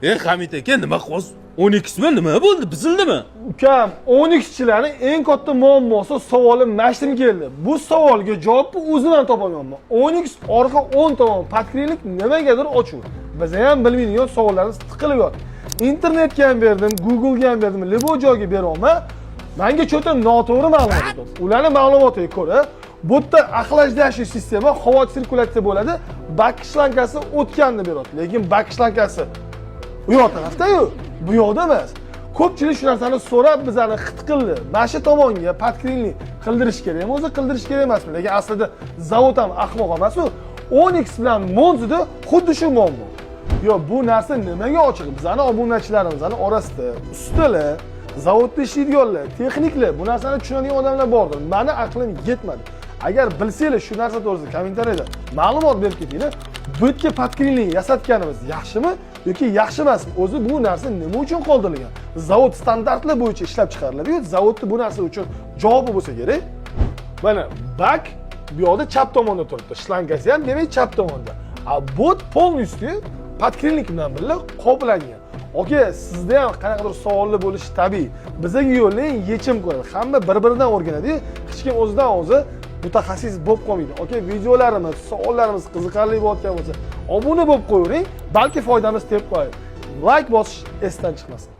Hamid aka, nima qo'z? 12 mi nima bo'ldi? Buzildimi? Ukam, 12chilarning eng katta muammosi savolim mashtim keldi. Bu savolga javobni o'zimdan topolmayman. 12 orqa 10 tomon podkrilik nimagadir ochuv. Biz ham bilmaydigan savollarimiz tiqilib yotdi. Internetga ham berdim, Google'ga ham berdim, lebo joyga beryapman. Menga cho'ta noto'g'ri ma'lumot berdi. Ularning ma'lumotiga ko'ra, bu yerda axlashdash sistema havo sirkulyatsiya bo'ladi, bak shlankasi o'tganni beradi. Lekin bak shlankasi u yoq tarafda-yu, bu yoqda emas. Ko'pchilik shu narsani so'rab bizani xit qildi. Mana shu tomonga podkrinlik qildirish kerakmi, o'zi qildirish kerak emasmi? Lekin aslida zavod ham ahmoq emas-ku. 10x bilan Monzida xuddi shu muammo. Yo, bu narsa nimaga ochiq? Bizani obunachilarimizning orasida ustalar, zavodda ishlaydiganlar, texniklar, bu narsani tushunadigan odamlar bordir. Meni aqlim yetmadi. Agar bilsanglar shu narsa to'g'risida kommentariyada ma'lumot berib ketinglar. Bu yerga podkrinlik yasatganimiz yaxshimi yoki yaxshi emasmi? O'zi bu narsa nima uchun qoldirilgan? Zavod standartlar bo'yicha ishlab chiqariladi-yu, zavodda bu narsa uchun javobi bo'lsa kerak. Mana bak bu yoqda chap tomonda turibdi. Shlankasi ham demak chap tomonda. A bot polностью podkrinlik bilan birga qoplangan. Aka, sizda ham qanaqadir savollar bo'lishi tabiiy. Bizga yo'llang, yechim ko'radi. Hamma bir-biridan o'rganadi. Hech kim o'zidan o'zi mutaxassis bo'lib qolmaydi. Aka, videolarimiz, savollarimiz qiziqarli bo'layotgan bo'lsa, obuna bo'lib qo'ying, balki foydamiz tep qo'yadi. Like bosish esdan chiqmasin.